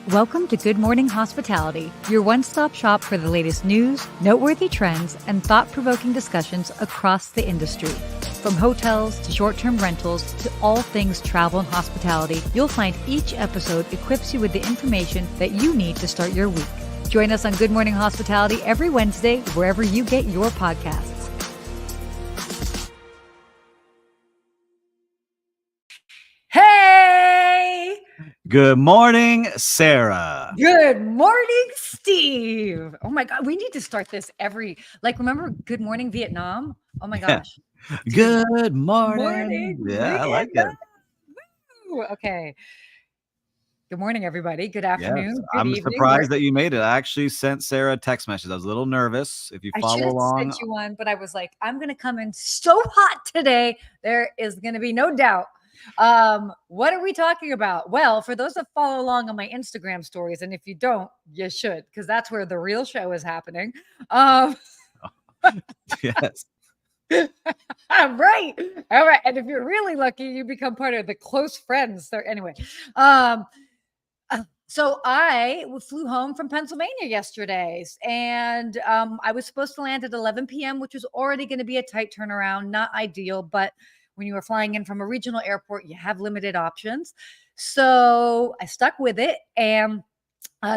Welcome to Good Morning Hospitality, your one-stop shop for the latest news, noteworthy trends, and thought-provoking discussions across the industry. From hotels to short-term rentals to all things travel and hospitality, you'll find each episode equips you with the information that you need to start your week. Join us on Good Morning Hospitality every Wednesday, wherever you get your podcasts. Hey! Good morning, Sarah. Good morning, Steve. Oh my God, we need to start this remember Good Morning Vietnam? Oh my gosh. Good morning. Yeah, I like it. Woo! Okay. Good morning, everybody. Good Yes, afternoon. Good I'm evening. surprised that you made it. I actually sent Sarah a text message. I was a little nervous. If you I should follow have along, sent you one, but I was like, I'm going to come in so hot today. There is going to be no doubt. What are we talking about? Well, for those that follow along on my Instagram stories, and if you don't, you should, because that's where the real show is happening. yes. Right. All right. And if you're really lucky, you become part of the close friends. So anyway, so I flew home from Pennsylvania yesterday, and I was supposed to land at 11 p.m., which was already going to be a tight turnaround, not ideal, but when you are flying in from a regional airport, you have limited options. So I stuck with it, and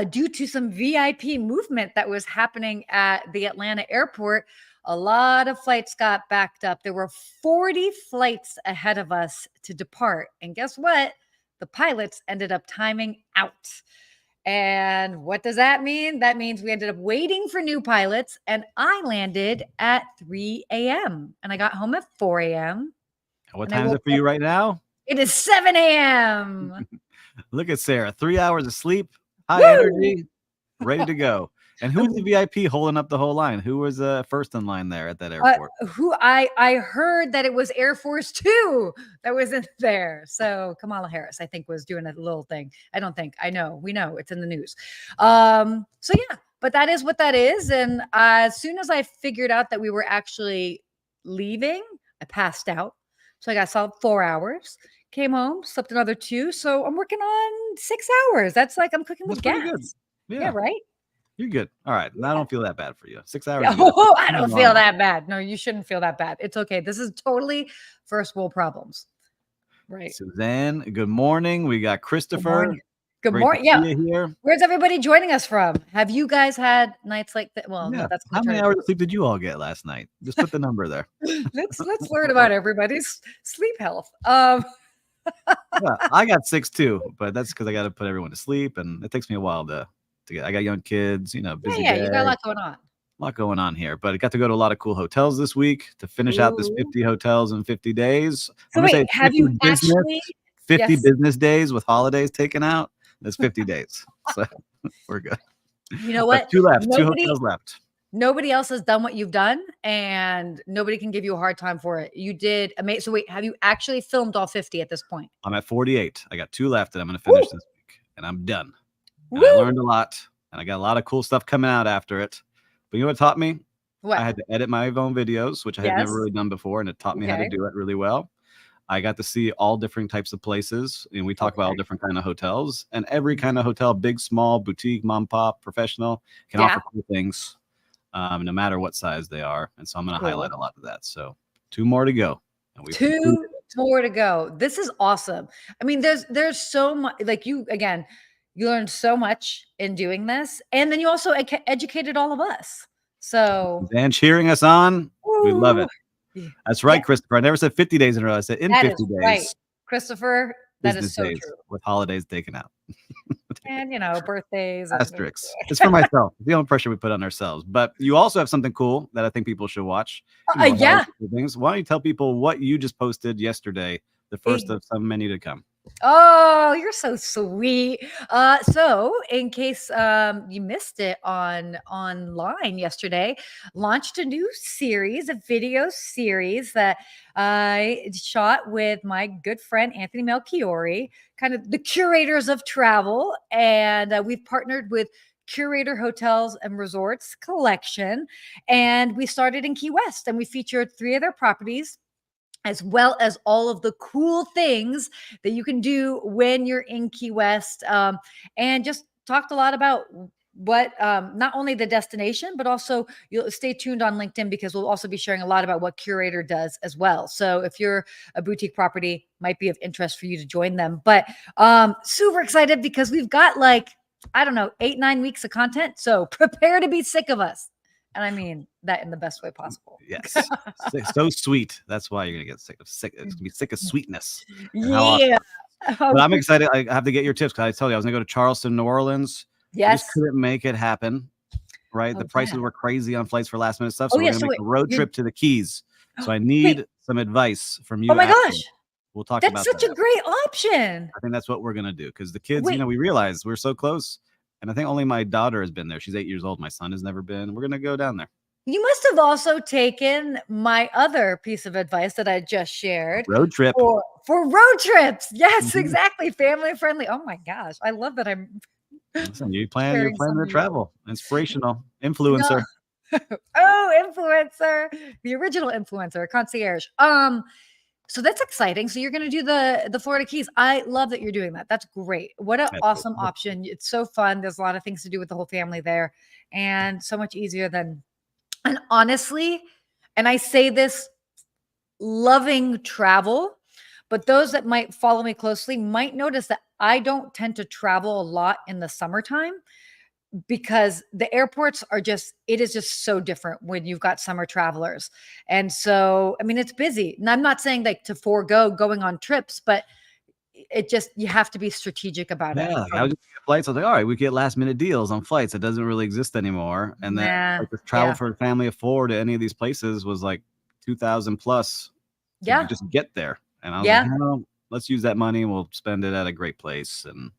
due to some VIP movement that was happening at the Atlanta airport, a lot of flights got backed up. There were 40 flights ahead of us to depart. And guess what? The pilots ended up timing out. And what does that mean? That means we ended up waiting for new pilots, and I landed at 3 a.m. and I got home at 4 a.m. What time is it for you right now? It is 7 a.m. Look at Sarah. 3 hours of sleep, high energy, ready to go. And who was the VIP holding up the whole line? Who was first in line there at that airport? I heard that it was Air Force Two that was in there. So Kamala Harris, I think, was doing a little thing. I know. We know it's in the news. So yeah, but that is what that is. And as soon as I figured out that we were actually leaving, I passed out. So I got solid 4 hours. Came home, slept another 2. So I'm working on 6 hours. That's like I'm cooking with gas. Good. Yeah, right. You're good. All right. Yeah. I don't feel that bad for you. 6 hours. Oh, I don't feel that bad. No, you shouldn't feel that bad. It's okay. This is totally first world problems. Right. Suzanne, good morning. We got Christopher. Good morning. Yeah. Here. Where's everybody joining us from? Have you guys had nights like that? Well, yeah. No, that's how many hours of sleep did you all get last night? Just put the number there. Let's learn about everybody's sleep health. Yeah, I got 6 too, but that's because I got to put everyone to sleep, and it takes me a while to get. I got young kids, busy day. You got a lot going on. A lot going on here, but I got to go to a lot of cool hotels this week to finish out this 50 hotels in 50 days. So wait, have you actually 50 business days with holidays taken out? That's 50 days. So we're good. You know what? 2 left. 2 hotels left. Nobody else has done what you've done, and nobody can give you a hard time for it. You did amazing. So wait, have you actually filmed all 50 at this point? I'm at 48. I got 2 left, and I'm going to finish this week, and I'm done. And I learned a lot, and I got a lot of cool stuff coming out after it. But you know what it taught me? What? I had to edit my own videos, which I had never really done before, and it taught me how to do it really well. I got to see all different types of places, and we talk about all different kind of hotels, and every kind of hotel, big, small, boutique, mom, pop, professional, can offer cool things. No matter what size they are. And so I'm going to highlight a lot of that. So 2 more to go. And 2 more to go. This is awesome. I mean, there's so much, like you learned so much in doing this. And then you also educated all of us. So. And cheering us on. We love it. That's right, Christopher. I never said 50 days in a row. I said in 50 days. Right. Christopher, that is so true. With holidays taken out. And birthdays, asterisks. It's for myself. The only pressure we put on ourselves. But you also have something cool that I think people should watch. Things. Why don't you tell people what you just posted yesterday, the first of some many to come? Oh, you're so sweet. So in case you missed it online yesterday, launched a new series, a video series that I shot with my good friend Anthony Melchiori, kind of the curators of travel, and we've partnered with Curator Hotels and Resorts Collection, and we started in Key West, and we featured 3 of their properties, as well as all of the cool things that you can do when you're in Key West, and just talked a lot about what not only the destination, but also you'll stay tuned on LinkedIn because we'll also be sharing a lot about what Curator does as well. So if you're a boutique property, might be of interest for you to join them. But super excited because we've got like, I don't know, 8-9 weeks of content. So prepare to be sick of us. And I mean that in the best way possible. Yes. So sweet. That's why you're gonna get sick. It's gonna be sick of sweetness. Yeah. But I'm excited. I have to get your tips because I told you I was gonna go to Charleston, New Orleans. Yes. We just couldn't make it happen. Right. The prices were crazy on flights for last minute stuff. So we're gonna make a road trip to the Keys. So I need some advice from you. Oh my gosh. We'll talk about that. That's such a great option. I think that's what we're gonna do because the kids, we realize we're so close. And I think only my daughter has been there. She's 8 years old. My son has never been. We're gonna go down there. You must have also taken my other piece of advice that I just shared. Road trip. For road trips. Yes, exactly. Family friendly. Oh my gosh. I love that I'm Listen, you plan to travel. Inspirational. Influencer. No. Oh, influencer. The original influencer, concierge. So that's exciting. So you're going to do the Florida Keys. I love that you're doing that. That's great. What an awesome option. It's so fun. There's a lot of things to do with the whole family there and so much easier than, and honestly, and I say this loving travel, but those that might follow me closely might notice that I don't tend to travel a lot in the summertime because the airports are it is just so different when you've got summer travelers. And so, I mean, it's busy. And I'm not saying like to forego going on trips, but you have to be strategic about it. Yeah, I was just flights. I was like, all right, we get last minute deals on flights. It doesn't really exist anymore. And then like, the travel for a family of 4 to any of these places was like 2,000 plus. To just get there. And I was like, let's use that money and we'll spend it at a great place and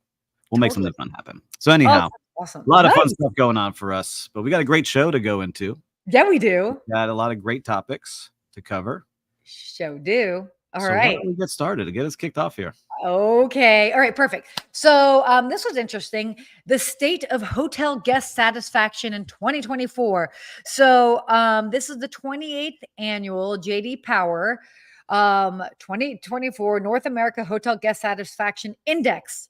we'll make something fun happen. So anyhow, awesome. A lot of fun stuff going on for us, but we got a great show to go into. Yeah, we do. We got a lot of great topics to cover. Show do. All right. Why don't we get started to get us kicked off here? Okay. All right. Perfect. So this was interesting. The state of hotel guest satisfaction in 2024. So this is the 28th annual JD Power 2024 North America Hotel Guest Satisfaction Index.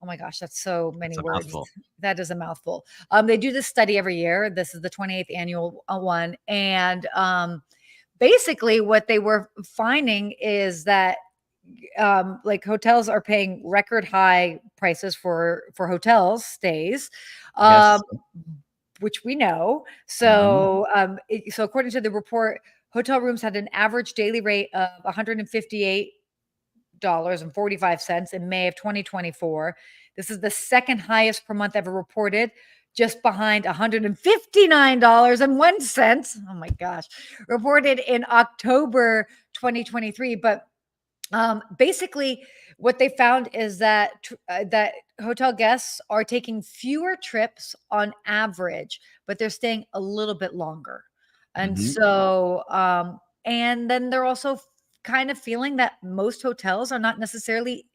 Oh my gosh, that's so many words. Mouthful. That is a mouthful. They do this study every year. This is the 28th annual one. And basically what they were finding is that like hotels are paying record high prices for hotels stays, which we know. So so according to the report, hotel rooms had an average daily rate of $158.45 in May of 2024. This is the second highest per month ever reported, just behind $159.01. Oh my gosh, reported in October 2023. But basically, what they found is that that hotel guests are taking fewer trips on average, but they're staying a little bit longer. And so, and then they're also kind of feeling that most hotels are not necessarily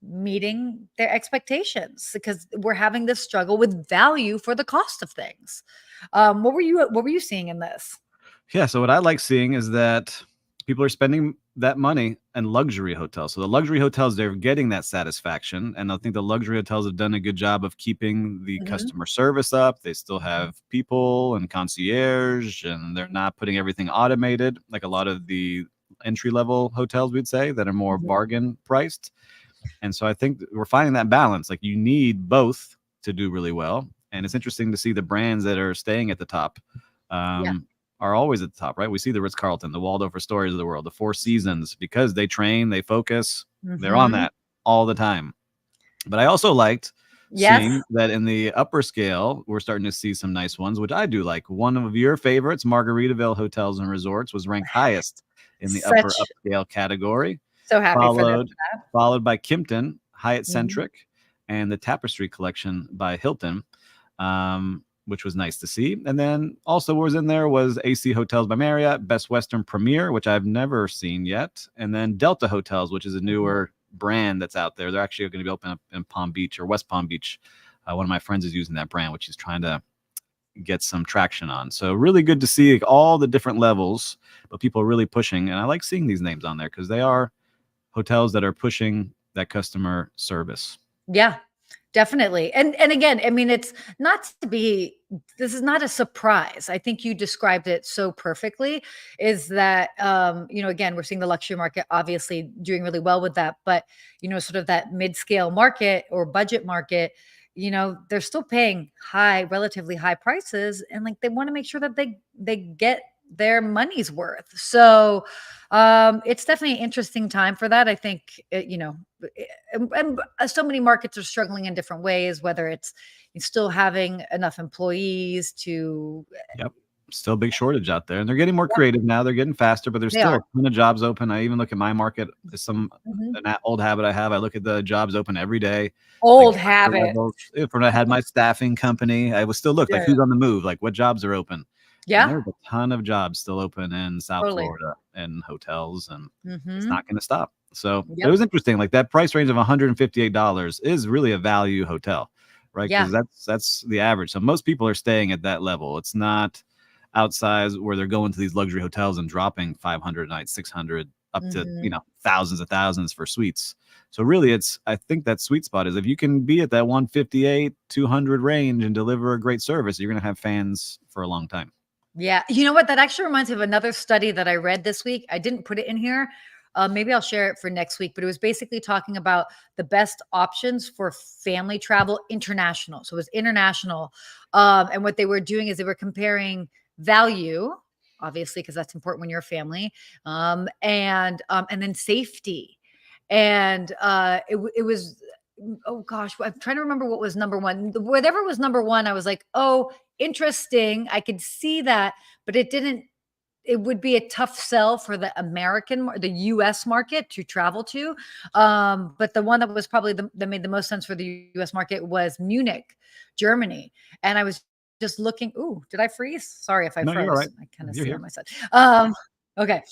meeting their expectations because we're having this struggle with value for the cost of things. What were you seeing in this? Yeah. So what I like seeing is that people are spending that money in luxury hotels. So the luxury hotels, they're getting that satisfaction. And I think the luxury hotels have done a good job of keeping the customer service up. They still have people and concierge, and they're not putting everything automated like a lot of the entry-level hotels, we'd say, that are more bargain priced. And so I think we're finding that balance. Like you need both to do really well. And it's interesting to see the brands that are staying at the top are always at the top, right? We see the Ritz-Carlton, the Waldorf Astorias of the world, the Four Seasons, because they train, they focus, they're on that all the time. But I also liked seeing that in the upper scale, we're starting to see some nice ones, which I do like. One of your favorites, Margaritaville Hotels and Resorts, was ranked highest in the upper upscale category. So happy for that. Followed by Kimpton, Hyatt Centric, and the Tapestry Collection by Hilton, which was nice to see. And then also what was in there was AC Hotels by Marriott, Best Western Premier, which I've never seen yet, and then Delta Hotels, which is a newer brand that's out there. They're actually going to be open up in Palm Beach or West Palm Beach. One of my friends is using that brand, which he's trying to get some traction on. So really good to see all the different levels, but people are really pushing. And I like seeing these names on there because they are hotels that are pushing that customer service. Yeah, Definitely. And again, I mean, it's not to be, this is not a surprise. I think you described it so perfectly, is that, again, we're seeing the luxury market obviously doing really well with that, but, sort of that mid-scale market or budget market, they're still paying relatively high prices. And like, they want to make sure that they get their money's worth. So it's definitely an interesting time for that. I think, and so many markets are struggling in different ways, whether it's still having enough employees to. Yep. Still a big shortage out there, and they're getting more creative now. They're getting faster, but there's They still are. a ton of jobs open. I even look at my market. There's an Mhm. old habit I have. I look at the jobs open every day, like Old director habit. levels. If when I had my staffing company, I would still look like Yeah. who's on the move, like what jobs are open. And Yeah. there's a ton of jobs still open in South Totally. Florida and hotels, and it's Hmm. not going to stop. So it Yep. was interesting. Like that price range of $158 is really a value hotel, right? Yeah. Because that's the average. So most people are staying at that level. It's not outsized where they're going to these luxury hotels and dropping 500 a night, 600 up to, Hmm. thousands of thousands for suites. So really I think that sweet spot is if you can be at that 158, 200 range and deliver a great service, you're going to have fans for a long time. Yeah. You know what? That actually reminds me of another study that I read this week. I didn't put it in here. Maybe I'll share it for next week, but it was basically talking about the best options for family travel international. So it was international. And what they were doing is they were comparing value, obviously, because that's important when you're a family, and then safety. And it was, oh gosh, I'm trying to remember what was number one. Whatever was number one, I was like, oh, interesting. I could see that, but it would be a tough sell for the US market to travel to. But the one that was probably that made the most sense for the US market was Munich, Germany. And I was just looking, ooh, did I freeze? Sorry if I No, you're all right. froze. I kind of You're see on here. my side. Okay.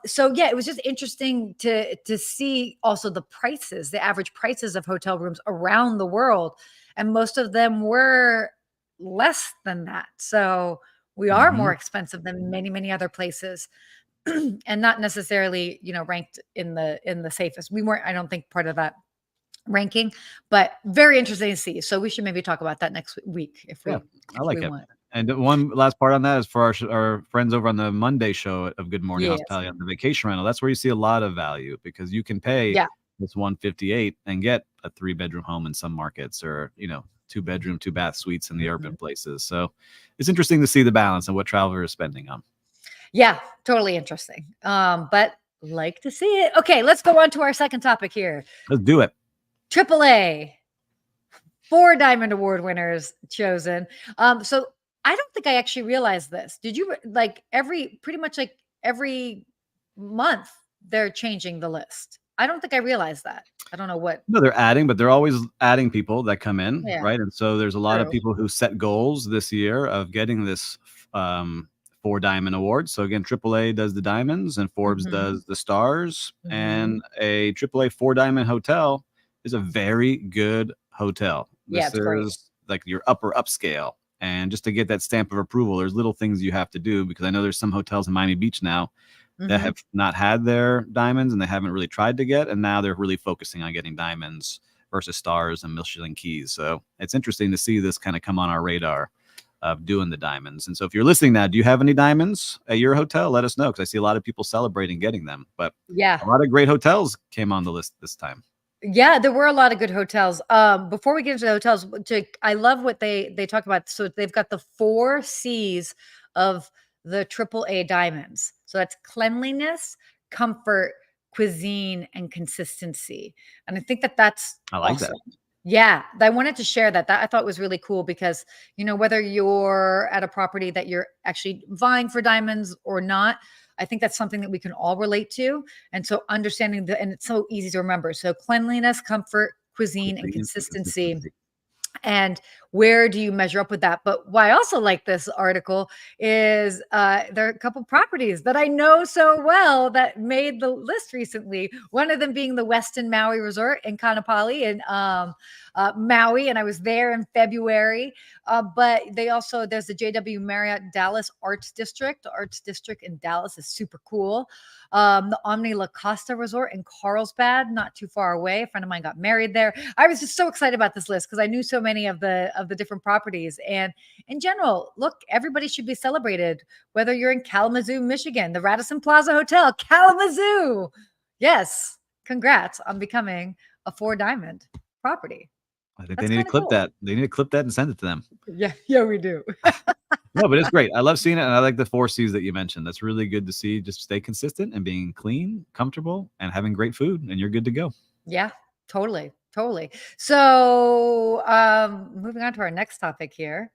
So yeah, it was just interesting to see also the prices, the average prices of hotel rooms around the world. And most of them were less than that. So we are more Mhm. expensive than many, many other places. And not necessarily, ranked in the safest. We weren't, I don't think, part of that ranking, but very interesting to see. So we should maybe talk about that next week if Yeah, we I like it. want. And one last part on that is for our friends over on the Monday show of Good Morning Yes. Hospitality on the vacation rental. That's where you see a lot of value because you can pay Yeah. this 158 and get a 3-bedroom home in some markets or, 2-bedroom, 2-bath suites in the urban Mhm. places. So it's interesting to see the balance and what traveler is spending on. Yeah, totally interesting. But like to see it. Okay, let's go on to our second topic here. Let's do it. AAA Four Diamond Award winners chosen. So I don't think I actually realized this. Did you like pretty much like every month they're changing the list? I don't think I realized that. I don't know what. No, they're adding, but they're always adding people that come in, Yeah, right? And so there's a lot of true. people who set goals this year of getting this Four Diamond Award. So again, AAA does the diamonds and Forbes Hmm. does the stars. Hmm. And a AAA Four Diamond hotel is a very good hotel. Yeah, This it's great. is like your upper upscale. And just to get that stamp of approval, there's little things you have to do because I know there's some hotels in Miami Beach now that Hmm. have not had their diamonds and they haven't really tried to get, and now they're really focusing on getting diamonds versus stars and Michelin keys. So it's interesting to see this kind of come on our radar of doing the diamonds. And so if you're listening now, do you have any diamonds at your hotel? Let us know because I see a lot of people celebrating getting them. But Yeah. a lot of great hotels came on the list this time. Yeah, there were a lot of good hotels. Before we get into the hotels, I love what they talk about. So they've got the 4 C's of the AAA diamonds. So that's cleanliness, comfort, cuisine, and consistency. And I think that that's I like that. awesome. Yeah, I wanted to share that. That I thought was really cool because, whether you're at a property that you're actually vying for diamonds or not, I think that's something that we can all relate to. And so and it's so easy to remember. So cleanliness, comfort, cuisine, and Convenience and consistency. consistency. And where do you measure up with that? But why I also like this article is there are a couple properties that I know so well that made the list recently. One of them being the Westin Maui Resort in Kaanapali in Maui, and I was there in February. But there's the JW Marriott Dallas Arts District. The Arts District in Dallas is super cool. The Omni La Costa Resort in Carlsbad, not too far away. A friend of mine got married there. I was just so excited about this list because I knew so many of the different properties. And in general, look, everybody should be celebrated, whether you're in Kalamazoo, Michigan, the Radisson Plaza Hotel, Kalamazoo. Yes, congrats on becoming a Four Diamond property. I think they need to clip that. They need to clip that and send it to them. Yeah, we do. No, but it's great. I love seeing it, and I like the 4 C's that you mentioned. That's really good to see. Just stay consistent and being clean, comfortable, and having great food, and you're good to go. Yeah, totally. So, moving on to our next topic here.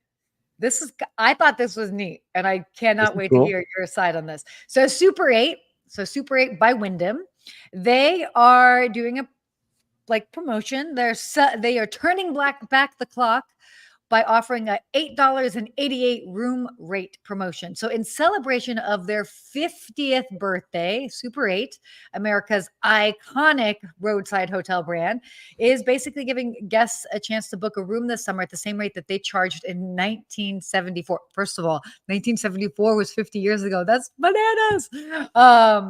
I thought this was neat, and I cannot wait to hear your side on this. So Super 8 by Wyndham, they are doing a promotion. They are turning back the clock by offering a $8.88 room rate promotion. So in celebration of their 50th birthday, Super 8, America's iconic roadside hotel brand, is basically giving guests a chance to book a room this summer at the same rate that they charged in 1974. First of all, 1974 was 50 years ago. That's bananas.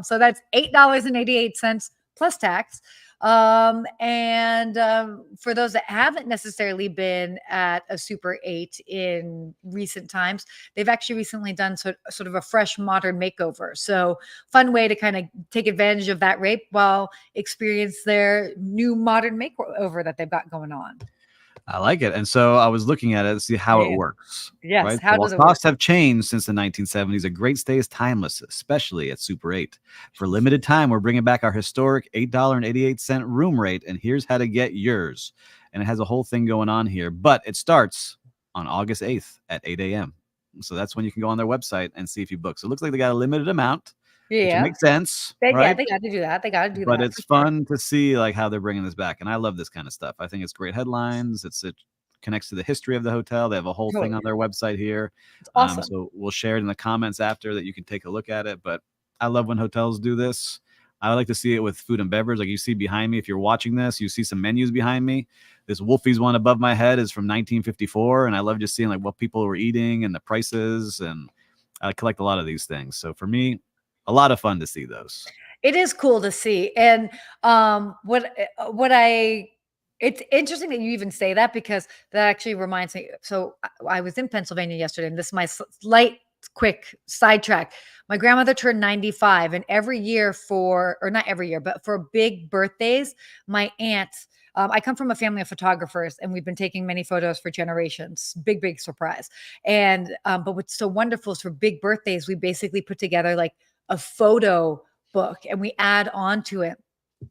So that's $8.88 plus tax. For those that haven't necessarily been at a Super 8 in recent times, they've actually recently done sort of a fresh modern makeover. So fun way to kind of take advantage of that rate while experience their new modern makeover that they've got going on. I like it. And so I was looking at it to see how it works. Yes. Right? How does it work? Costs have changed since the 1970s. A great stay is timeless, especially at Super 8. For limited time, we're bringing back our historic $8.88 room rate. And here's how to get yours. And it has a whole thing going on here. But it starts on August 8th at 8 a.m. So that's when you can go on their website and see if you book. So it looks like they got a limited amount. Yeah, which makes sense. They got to do that. But it's fun to see how they're bringing this back, and I love this kind of stuff. I think it's great headlines. It connects to the history of the hotel. They have a whole thing on their website here. It's awesome. So we'll share it in the comments after that. You can take a look at it. But I love when hotels do this. I like to see it with food and beverage. Like you see behind me, if you're watching this, you see some menus behind me. This Wolfie's one above my head is from 1954, and I love just seeing what people were eating and the prices. And I collect a lot of these things. So for me, a lot of fun to see those. It is cool to see. And it's interesting that you even say that, because that actually reminds me. So I was in Pennsylvania yesterday, and this is my quick sidetrack. My grandmother turned 95, and not every year, but for big birthdays, my aunt, I come from a family of photographers, and we've been taking many photos for generations. Big surprise. And but what's so wonderful is for big birthdays, we basically put together a photo book, and we add on to it.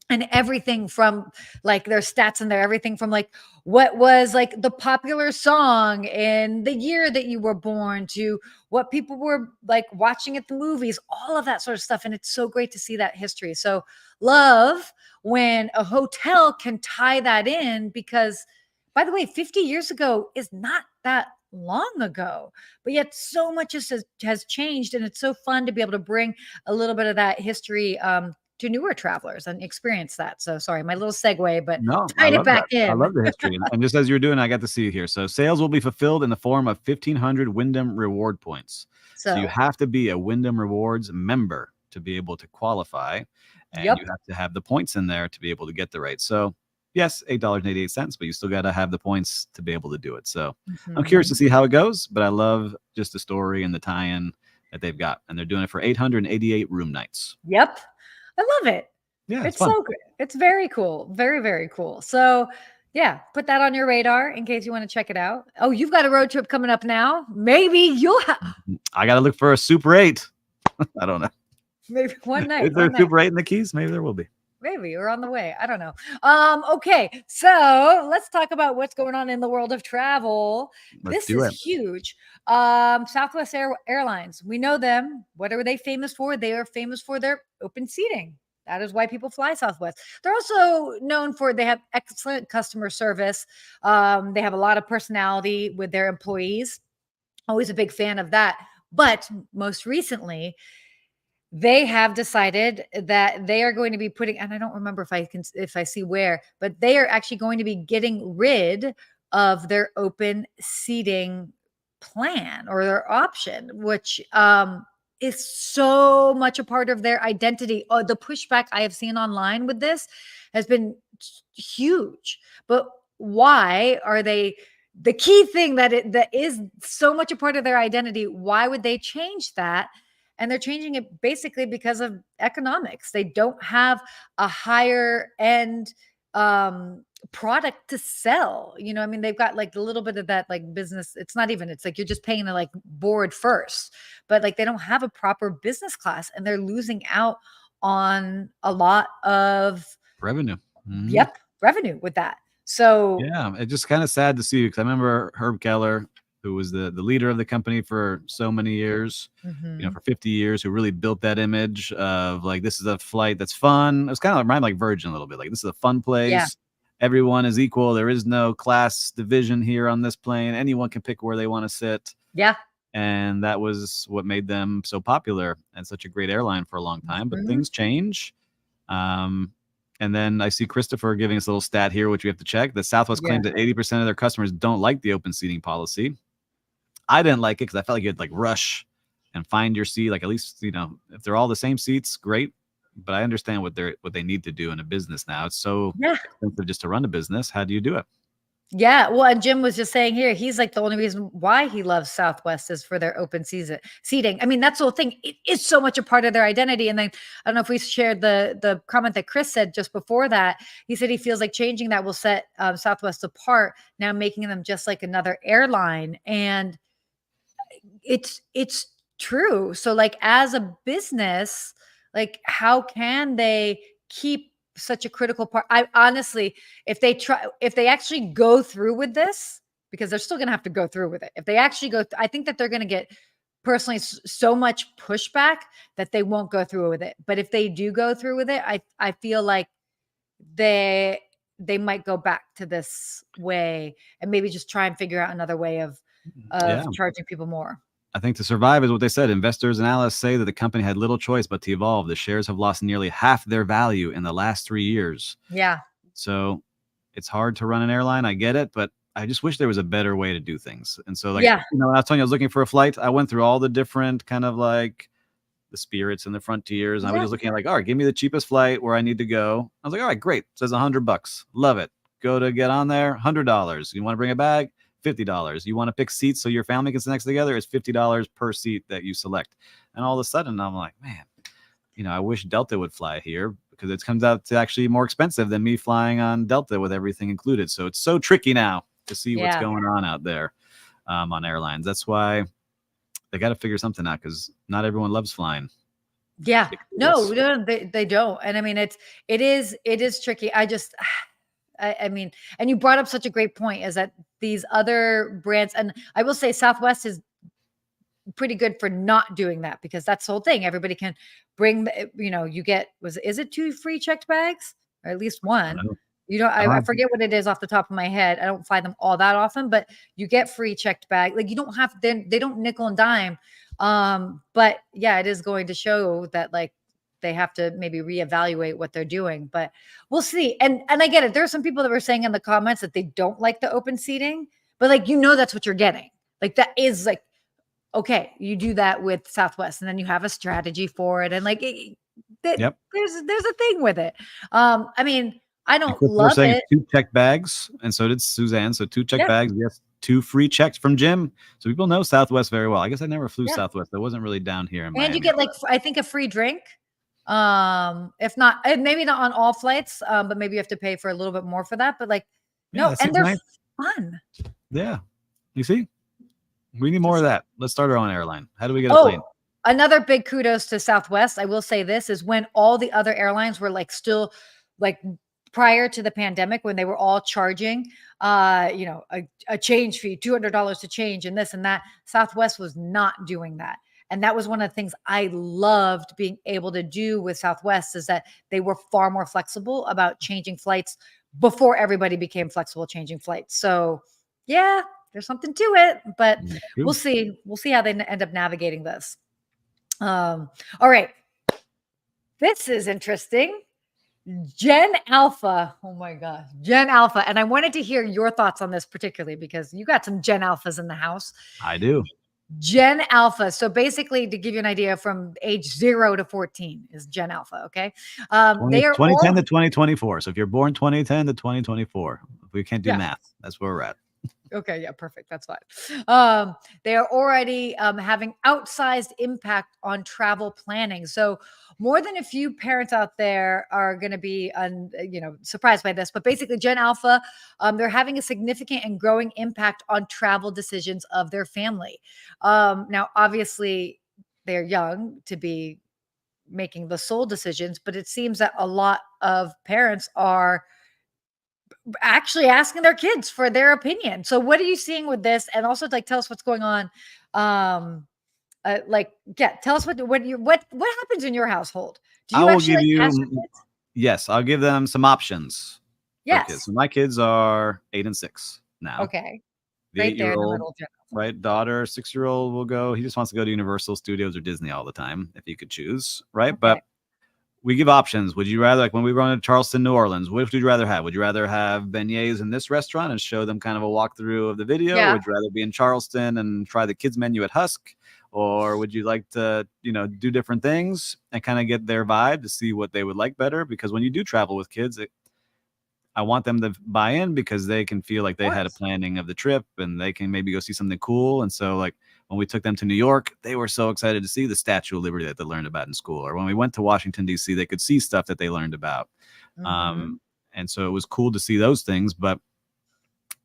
And everything from their stats in there, everything from what was the popular song in the year that you were born to what people were watching at the movies, all of that sort of stuff. And it's so great to see that history. So love when a hotel can tie that in, because by the way, 50 years ago is not that long ago, but yet so much has changed. And it's so fun to be able to bring a little bit of that history to newer travelers and experience that. So sorry, my little segue, but tied it back in. I love the history. And just as you're doing, I got to see it here. So sales will be fulfilled in the form of 1,500 Wyndham reward points. So you have to be a Wyndham Rewards member to be able to qualify. And you have to have the points in there to be able to get the rate. So yes, $8.88, but you still got to have the points to be able to do it. So I'm curious to see how it goes, but I love just the story and the tie-in that they've got. And they're doing it for 888 room nights. Yep. I love it. Yeah, it's so good. It's very cool. Very, very cool. So yeah, put that on your radar in case you want to check it out. Oh, you've got a road trip coming up now. Maybe you'll have. I got to look for a Super 8. I don't know. Maybe one night. Is there a Super 8 in the Keys? Maybe there will be. Maybe we're on the way. I don't know. Okay, so let's talk about what's going on in the world of travel. This is huge. Southwest Airlines. We know them. What are they famous for? They are famous for their open seating. that is why people fly Southwest. They're also known for, they have excellent customer service. They have a lot of personality with their employees. Always a big fan of that. But most recently, they have decided that they are going to be putting, and I don't remember if I see where, but they are actually going to be getting rid of their open seating plan or their option, which is so much a part of their identity. Oh, the pushback I have seen online with this has been huge. But why are they, the key thing that is so much a part of their identity, why would they change that? And they're changing it basically because of economics. They don't have a higher end product to sell. You know, I mean, they've got like a little bit of that like business. It's not even, it's like you're just paying to like board first, but like they don't have a proper business class, and they're losing out on a lot of revenue. Yep, revenue with that. So yeah, it's just kind of sad to see, because I remember Herb Keller, who was the leader of the company for so many years, you know, for 50 years, who really built that image of like, this is a flight that's fun. It was kind of reminded like Virgin a little bit. Like, this is a fun place. Yeah. Everyone is equal. There is no class division here on this plane. Anyone can pick where they want to sit. Yeah. And that was what made them so popular and such a great airline for a long time. But things change. And then I see Christopher giving us a little stat here, which we have to check. The Southwest claims that 80% of their customers don't like the open seating policy. I didn't like it because I felt like you'd like rush and find your seat. Like, at least, you know, if they're all the same seats, great. But I understand what they need to do in a business now. It's so expensive just to run a business. How do you do it? Yeah. Well, and Jim was just saying here, he's like, the only reason why he loves Southwest is for their open seating. I mean, that's the whole thing. It is so much a part of their identity. And then I don't know if we shared the comment that Chris said just before that. He said he feels like changing that will set Southwest apart, now making them just like another airline. And it's true. So like, as a business, like, how can they keep such a critical part? I honestly, if they actually go through with this, because they're still going to have to go through with it. If they actually I think that they're going to get personally so much pushback that they won't go through with it. But if they do go through with it, I feel like they might go back to this way and maybe just try and figure out another way of charging people more. I think to survive is what they said. Investors and analysts say that the company had little choice but to evolve. The shares have lost nearly half their value in the last 3 years. Yeah. So it's hard to run an airline. I get it, but I just wish there was a better way to do things. And so, like, you know, when I was telling you I was looking for a flight, I went through all the different kind of like the Spirits and the Frontiers. And I was just looking at like, all right, give me the cheapest flight where I need to go. I was like, all right, great. It says $100. Love it. Go to get on there, $100. You want to bring a bag? $50. You want to pick seats so your family can sit next together? It's $50 per seat that you select. And all of a sudden I'm like, man, you know, I wish Delta would fly here, because it comes out to actually more expensive than me flying on Delta with everything included. So it's so tricky now to see what's going on out there on airlines. That's why they got to figure something out, because not everyone loves flying. Yeah, no, they don't. And I mean, it is tricky. I mean, and you brought up such a great point, is that these other brands, and I will say Southwest is pretty good for not doing that, because that's the whole thing. Everybody can bring, you know, you get, is it 2 free checked bags, or at least one? You know, I forget what it is off the top of my head. I don't fly them all that often, but you get free checked bag. Like, you don't have, they don't nickel and dime. But yeah, it is going to show that like they have to maybe reevaluate what they're doing, but we'll see. And I get it. There are some people that were saying in the comments that they don't like the open seating, but like, you know, that's what you're getting. Like, that is like, okay, you do that with Southwest, and then you have a strategy for it. And like, there's a thing with it. I mean, I don't love it. 2 checked bags, and so did Suzanne. So 2 checked bags. Yes, 2 free checks from Jim. So people know Southwest very well. I guess I never flew Southwest. I wasn't really down here in Miami. And you get like, I think, a free drink. If not, maybe not on all flights, but maybe you have to pay for a little bit more for that. But like, no, and they're fun. Yeah. You see? We need more of that. Let's start our own airline. How do we get a plane? Another big kudos to Southwest. I will say this is when all the other airlines were like still like prior to the pandemic, when they were all charging, you know, a change fee, $200 to change and this and that, Southwest was not doing that. And that was one of the things I loved being able to do with Southwest, is that they were far more flexible about changing flights before everybody became flexible changing flights. So yeah, there's something to it, but we'll see. We'll see how they end up navigating this. All right. This is interesting. Gen Alpha. Oh my gosh. Gen Alpha. And I wanted to hear your thoughts on this particularly because you got some Gen Alphas in the house. I do. Gen Alpha. So basically, to give you an idea, from age 0 to 14 is Gen Alpha. Okay. They are 2010 to 2024. So if you're born 2010 to 2024, we can't do math. That's where we're at. Okay, yeah, perfect. That's fine. They are already having outsized impact on travel planning. So more than a few parents out there are going to be, surprised by this. But basically, Gen Alpha, they're having a significant and growing impact on travel decisions of their family. Now, obviously, they're young to be making the sole decisions, but it seems that a lot of parents are actually asking their kids for their opinion. So what are you seeing with this? And also, like, tell us what's going on. Tell us what happens in your household. Do you actually ask your kids? Yes, I'll give them some options. Yes. Kids. So my kids are 8 and 6 now. Okay. The 8-year-old, right? Daughter, 6-year-old will go. He just wants to go to Universal Studios or Disney all the time, if he could choose, right? Okay. But we give options. Would you rather, like when we were to Charleston, New Orleans, what would you rather have? Would you rather have beignets in this restaurant and show them kind of a walkthrough of the video? Yeah. Or would you rather be in Charleston and try the kids menu at Husk? Or would you like to, do different things and kind of get their vibe to see what they would like better? Because when you do travel with kids, I want them to buy in because they can feel like they had a planning of the trip and they can maybe go see something cool. And so, like, when we took them to New York, they were so excited to see the Statue of Liberty that they learned about in school. Or when we went to Washington, D.C., they could see stuff that they learned about. Mm-hmm. And so it was cool to see those things. But,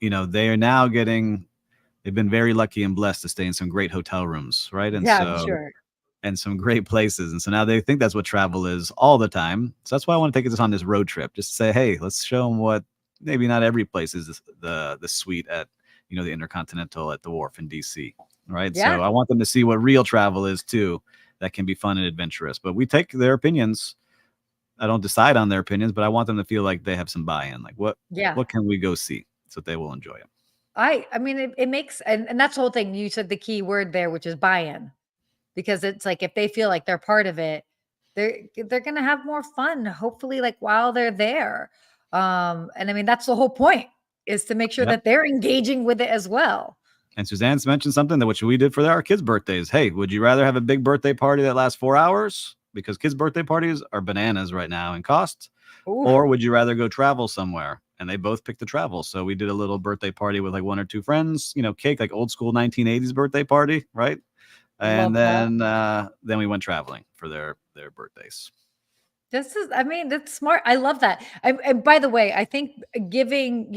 they are now they've been very lucky and blessed to stay in some great hotel rooms, right? And and some great places. And so now they think that's what travel is all the time. So that's why I want to take us on this road trip. Just to say, hey, let's show them what maybe not every place is the suite at, the Intercontinental at the Wharf in DC. Right. Yeah. So I want them to see what real travel is too. That can be fun and adventurous, but we take their opinions. I don't decide on their opinions, but I want them to feel like they have some buy-in. Like what can we go see so they will enjoy it? I mean, it makes, and that's the whole thing. You said the key word there, which is buy-in. Because it's like, if they feel like they're part of it, they're going to have more fun, hopefully, like while they're there. And I mean, that's the whole point, is to make sure that they're engaging with it as well. And Suzanne's mentioned something that which we did for our kids' birthdays. Hey, would you rather have a big birthday party that lasts 4 hours? Because kids' birthday parties are bananas right now in cost. Ooh. Or would you rather go travel somewhere? And they both picked the travel. So we did a little birthday party with like 1 or 2 friends, cake, like old school 1980s birthday party, right? And then we went traveling for their birthdays. That's smart. I love that. And by the way, I think giving,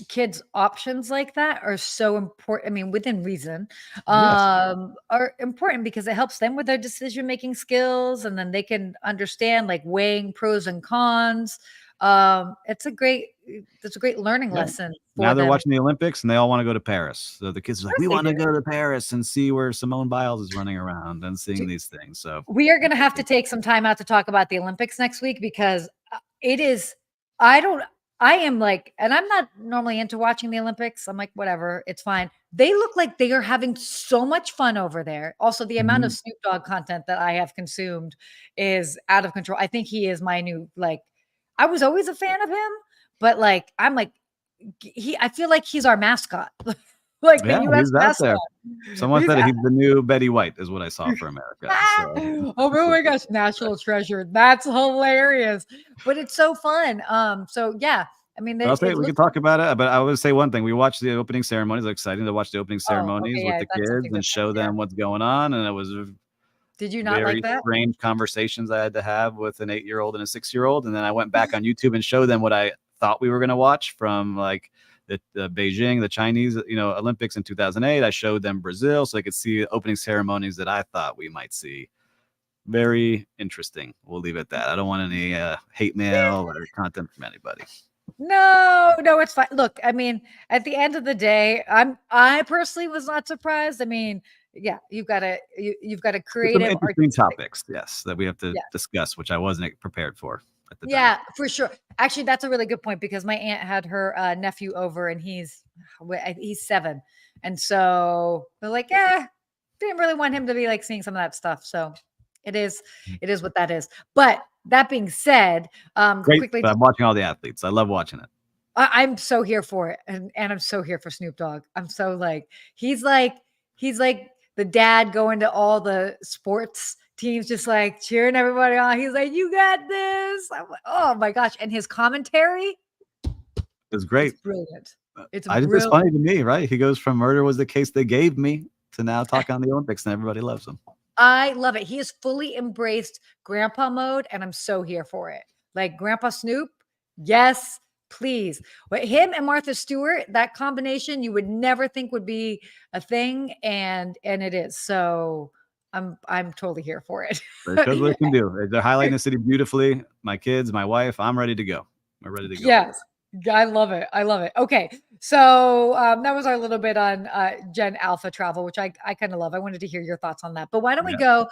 kids options like that are so important. I mean, within reason, are important because it helps them with their decision-making skills. And then they can understand, like, weighing pros and cons. It's a great learning lesson. Now they're watching the Olympics and they all want to go to Paris. So the kids are like, we want to go to Paris and see where Simone Biles is running around and seeing these things. So we are going to have to take some time out to talk about the Olympics next week, because and I'm not normally into watching the Olympics. I'm like, whatever, it's fine. They look like they are having so much fun over there. Also, the amount of Snoop Dogg content that I have consumed is out of control. I think he is my new, I was always a fan of him, but I feel like he's our mascot. The US mascot. Someone said he's the new Betty White is what I saw for America. So. Oh my gosh, national treasure. That's hilarious. But it's so fun. So yeah. I mean, we can talk about it, but I would say one thing. We watched the opening ceremonies. It's exciting to watch the opening ceremonies with the kids and show them what's going on. And it was Did you not like that? Strange conversations I had to have with an 8-year-old and a 6-year-old. And then I went back on YouTube and showed them what I thought we were going to watch from the Beijing, the Chinese, Olympics in 2008. I showed them Brazil so they could see opening ceremonies that I thought we might see. Very interesting. We'll leave it at that. I don't want any hate mail or content from anybody. No, it's fine. Look, I mean, at the end of the day, I personally was not surprised. I mean, Yeah, you've got a There's some creative, interesting artistic. topics, yes, that we have to Yeah. discuss, which I wasn't prepared for at the time. Yeah, for sure. Actually, that's a really good point because my aunt had her nephew over, and he's 7, and so they're like, yeah, didn't really want him to be like seeing some of that stuff. So it is what that is. But that being said, Great, quickly, but I'm watching all the athletes. I love watching it. I'm so here for it, and I'm so here for Snoop Dogg. I'm so like he's like the dad going to all the sports teams, just like cheering everybody on. He's like, "You got this!" I'm like, "Oh my gosh!" And his commentary It's great. is brilliant. It's It's brilliant. funny to me, right? He goes from "murder was the case they gave me" to now talking on the Olympics, and everybody loves him. I love it. He has fully embraced grandpa mode, and I'm so here for it. Like Grandpa Snoop, yes, please. But him and Martha Stewart, that combination you would never think would be a thing, and it is. So I'm totally here for it. But it shows what it can do. They're highlighting the city beautifully. My kids, my wife, I'm ready to go. We're ready to go. Yes. I love it. I love it. Okay. So that was our little bit on Gen Alpha travel, which I kind of love. I wanted to hear your thoughts on that. But why don't we go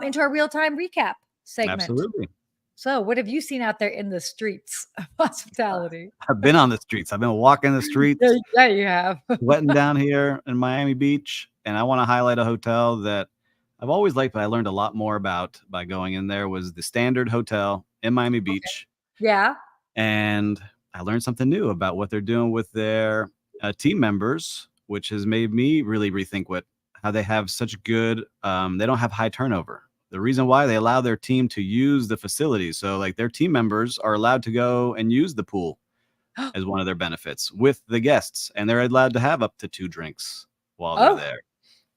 into our real-time recap segment? Absolutely. So what have you seen out there in the streets of hospitality? I've been on the streets. I've been walking the streets. Yeah, you have. Sweating down here in Miami Beach. And I want to highlight a hotel that I've always liked, but I learned a lot more about by going in there, was the Standard Hotel in Miami Beach. Yeah. And I learned something new about what they're doing with their team members, which has made me really rethink how they have such good, they don't have high turnover. The reason why, they allow their team to use the facilities. So like their team members are allowed to go and use the pool as one of their benefits with the guests. And they're allowed to have up to 2 drinks while they're there.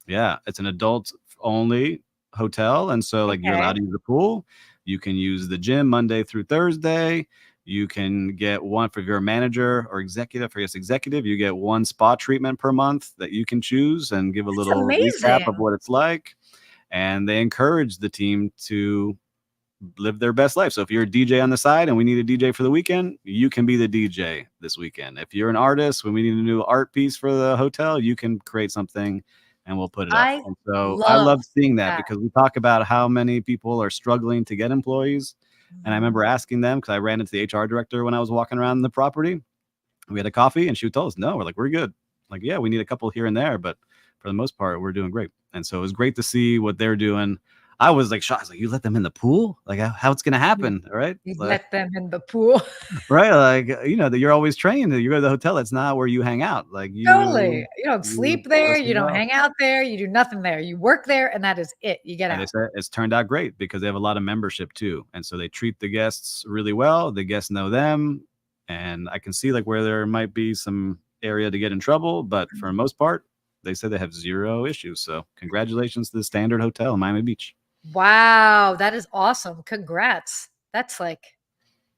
Yeah. It's an adult only hotel. And so like you're allowed to use the pool. You can use the gym Monday through Thursday. You can get one for your manager or executive. For your executive, you get 1 spa treatment per month that you can choose and give a little recap of what it's like. And they encourage the team to live their best life. So if you're a DJ on the side and we need a DJ for the weekend, you can be the DJ this weekend. If you're an artist, when we need a new art piece for the hotel, you can create something and we'll put it up. And so I love seeing that because we talk about how many people are struggling to get employees. And I remember asking them, because I ran into the HR director when I was walking around the property. We had a coffee and she would tell us, no, we're like, we're good. Like, yeah, we need a couple here and there, but for the most part, we're doing great. And so it was great to see what they're doing. I was like shocked. I was like, you let them in the pool? Like, how it's going to happen? Right? You like, let them in the pool. Right. Like, that you're always trained. You go to the hotel. That's not where you hang out. Like Totally. You don't sleep there. You don't hang out there. You do nothing there. You work there and that is it. You get out. It's turned out great because they have a lot of membership too. And so they treat the guests really well. The guests know them. And I can see like where there might be some area to get in trouble, but for the most part, they said they have 0 issues. So congratulations to the Standard Hotel in Miami Beach. Wow, that is awesome. Congrats. That's like,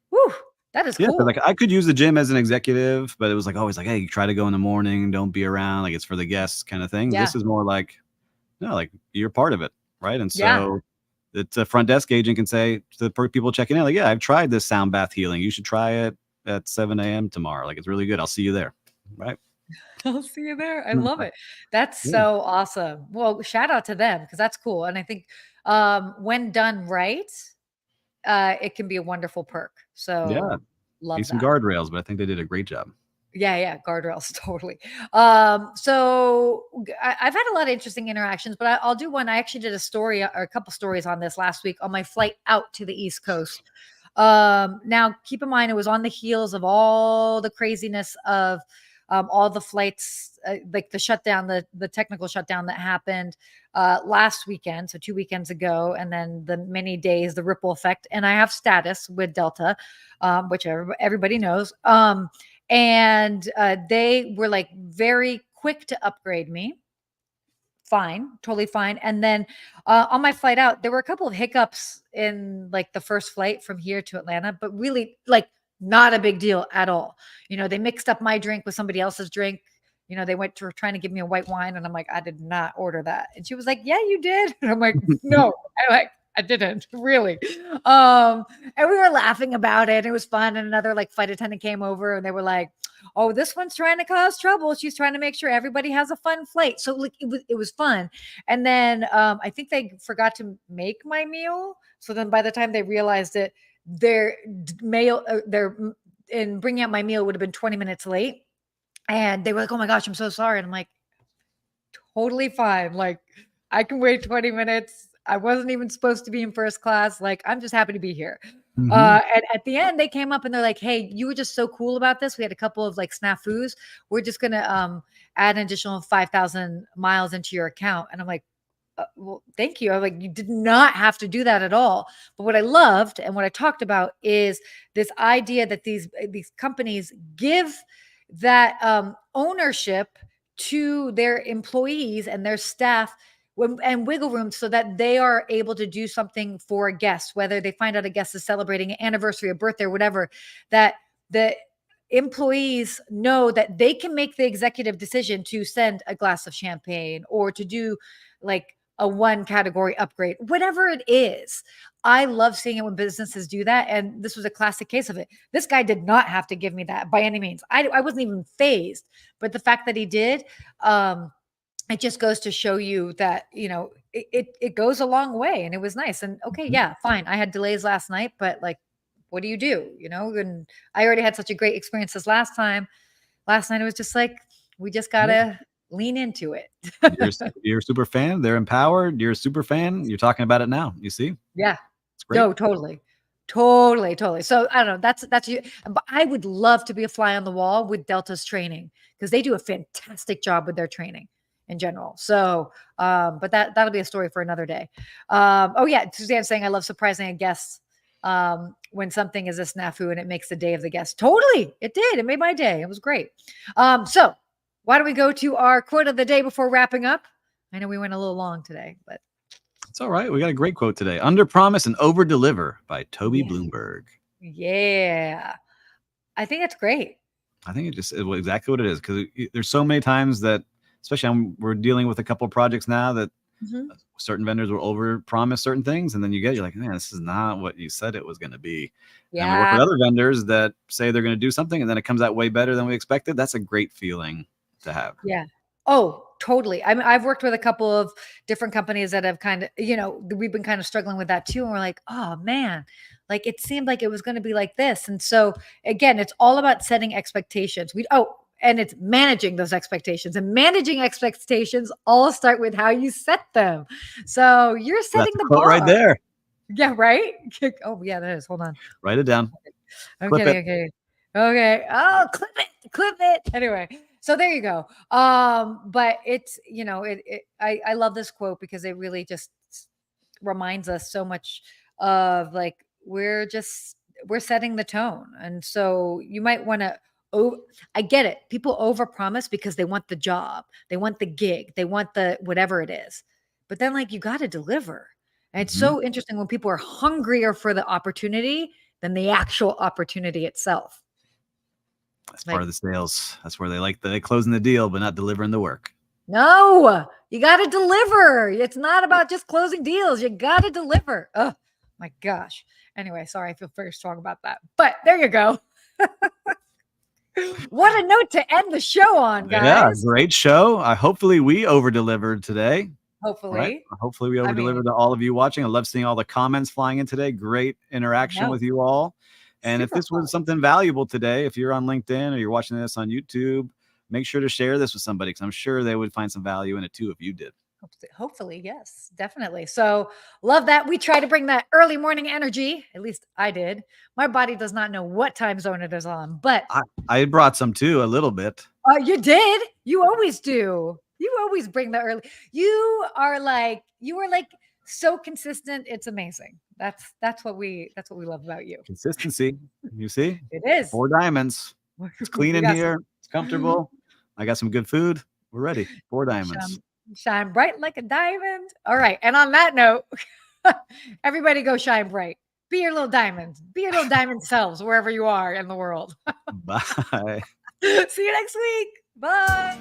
whew, that is cool. Like I could use the gym as an executive, but it was like always like, hey, you try to go in the morning, don't be around, like it's for the guests kind of thing. This is more like, no, like you're part of it, right? And so it's a front desk agent can say to the people checking in, like, yeah, I've tried this sound bath healing. You should try it at 7 a.m. tomorrow. Like it's really good. I'll see you there. Right. I'll see you there. I love it. That's so awesome. Well, shout out to them because that's cool. And I think when done right, it can be a wonderful perk. So love some guardrails, but I think they did a great job. Yeah, guardrails, totally. So I've had a lot of interesting interactions, but I'll do one. I actually did a story or a couple stories on this last week on my flight out to the East Coast. Now, keep in mind, it was on the heels of all the craziness of all the flights, like the shutdown, the technical shutdown that happened last weekend, so 2 weekends ago, and then the many days, the ripple effect. And I have status with Delta, which everybody knows. And they were like very quick to upgrade me. Fine, totally fine. And then on my flight out, there were a couple of hiccups in like the first flight from here to Atlanta, but really like not a big deal at all. They mixed up my drink with somebody else's drink. They went to trying to give me a white wine and I'm like, I did not order that. And she was like, yeah, you did. And I'm like, no, I didn't really. And we were laughing about it. It was fun. And another like flight attendant came over and they were like, Oh, this one's trying to cause trouble. She's trying to make sure everybody has a fun flight. So like it was fun. And then I think they forgot to make my meal. So then by the time they realized it, their in bringing out my meal would have been 20 minutes late. And they were like, "Oh my gosh, I'm so sorry." And I'm like, totally fine. Like, I can wait 20 minutes. I wasn't even supposed to be in first class. Like, I'm just happy to be here. And at the end, they came up and they're like, "Hey, you were just so cool about this. We had a couple of like snafus. We're just gonna add an additional 5,000 miles into your account." And I'm like, well, thank you. I'm like, you did not have to do that at all. But what I loved and what I talked about is this idea that these companies give that ownership to their employees and their staff and wiggle room so that they are able to do something for a guest, whether they find out a guest is celebrating an anniversary, a birthday, or whatever, that the employees know that they can make the executive decision to send a glass of champagne or to do like a one category upgrade, whatever it is. I love seeing it when businesses do that. And this was a classic case of it. This guy did not have to give me that by any means. I wasn't even phased, but the fact that he did, it just goes to show you that, it goes a long way, and it was nice. And okay, yeah, fine. I had delays last night, but like, what do? And I already had such a great experience this last time. Last night, it was just like, we just gotta lean into it. You're a super fan. They're empowered. You're a super fan. You're talking about it now. You see? Yeah. It's great. No, totally. Totally. So I don't know. That's you. But I would love to be a fly on the wall with Delta's training, because they do a fantastic job with their training in general. So, but that'll be a story for another day. Oh yeah, Suzanne's saying I love surprising a guest when something is a snafu and it makes the day of the guest. Totally, it did. It made my day. It was great. So why don't we go to our quote of the day before wrapping up? I know we went a little long today, but it's all right. We got a great quote today. Under promise and over deliver by Toby Bloomberg. Yeah. I think that's great. I think it's exactly what it is. Because there's so many times that, especially we're dealing with a couple of projects now that certain vendors will over promise certain things. And then you're like, man, this is not what you said it was going to be. Yeah. And we work with other vendors that say they're going to do something and then it comes out way better than we expected. That's a great feeling to have. Yeah. Oh, totally. I mean, I've worked with a couple of different companies that have kind of, we've been kind of struggling with that too. And we're like, oh man, like it seemed like it was going to be like this. And so again, it's all about setting expectations. And it's managing those expectations, and managing expectations all start with how you set them. So you're setting the bar right there. Yeah. Right. Oh yeah, that is. Hold on. Write it down. Okay. Oh, clip it. Anyway. So there you go. But it's, I love this quote because it really just reminds us so much of like, we're setting the tone. And so you might want to, I get it. People overpromise because they want the job, they want the gig, they want the whatever it is. But then like, you got to deliver. And it's so interesting when people are hungrier for the opportunity than the actual opportunity itself. That's part of the sales. That's where they closing the deal, but not delivering the work. No, you got to deliver. It's not about just closing deals. You got to deliver. Oh my gosh. Anyway, sorry, I feel very strong about that. But there you go. What a note to end the show on, guys. Yeah, great show. Hopefully we over-delivered today. Hopefully. Right? Hopefully we over-delivered to all of you watching. I love seeing all the comments flying in today. Great interaction with you all. And if this was something valuable today, if you're on LinkedIn or you're watching this on YouTube, make sure to share this with somebody, because I'm sure they would find some value in it too if you did. Hopefully, yes, definitely. So love that. We try to bring that early morning energy. At least I did. My body does not know what time zone it is on, but I brought some too, a little bit. You did. You always do. You always bring the early. You are like so consistent. It's amazing. That's what we love about you. Consistency. You see? It is. 4 diamonds. It's clean in here. It's comfortable. I got some good food. We're ready. 4 diamonds. Shine bright like a diamond. All right. And on that note, everybody go shine bright. Be your little diamonds. Be your little diamond selves wherever you are in the world. Bye. See you next week. Bye.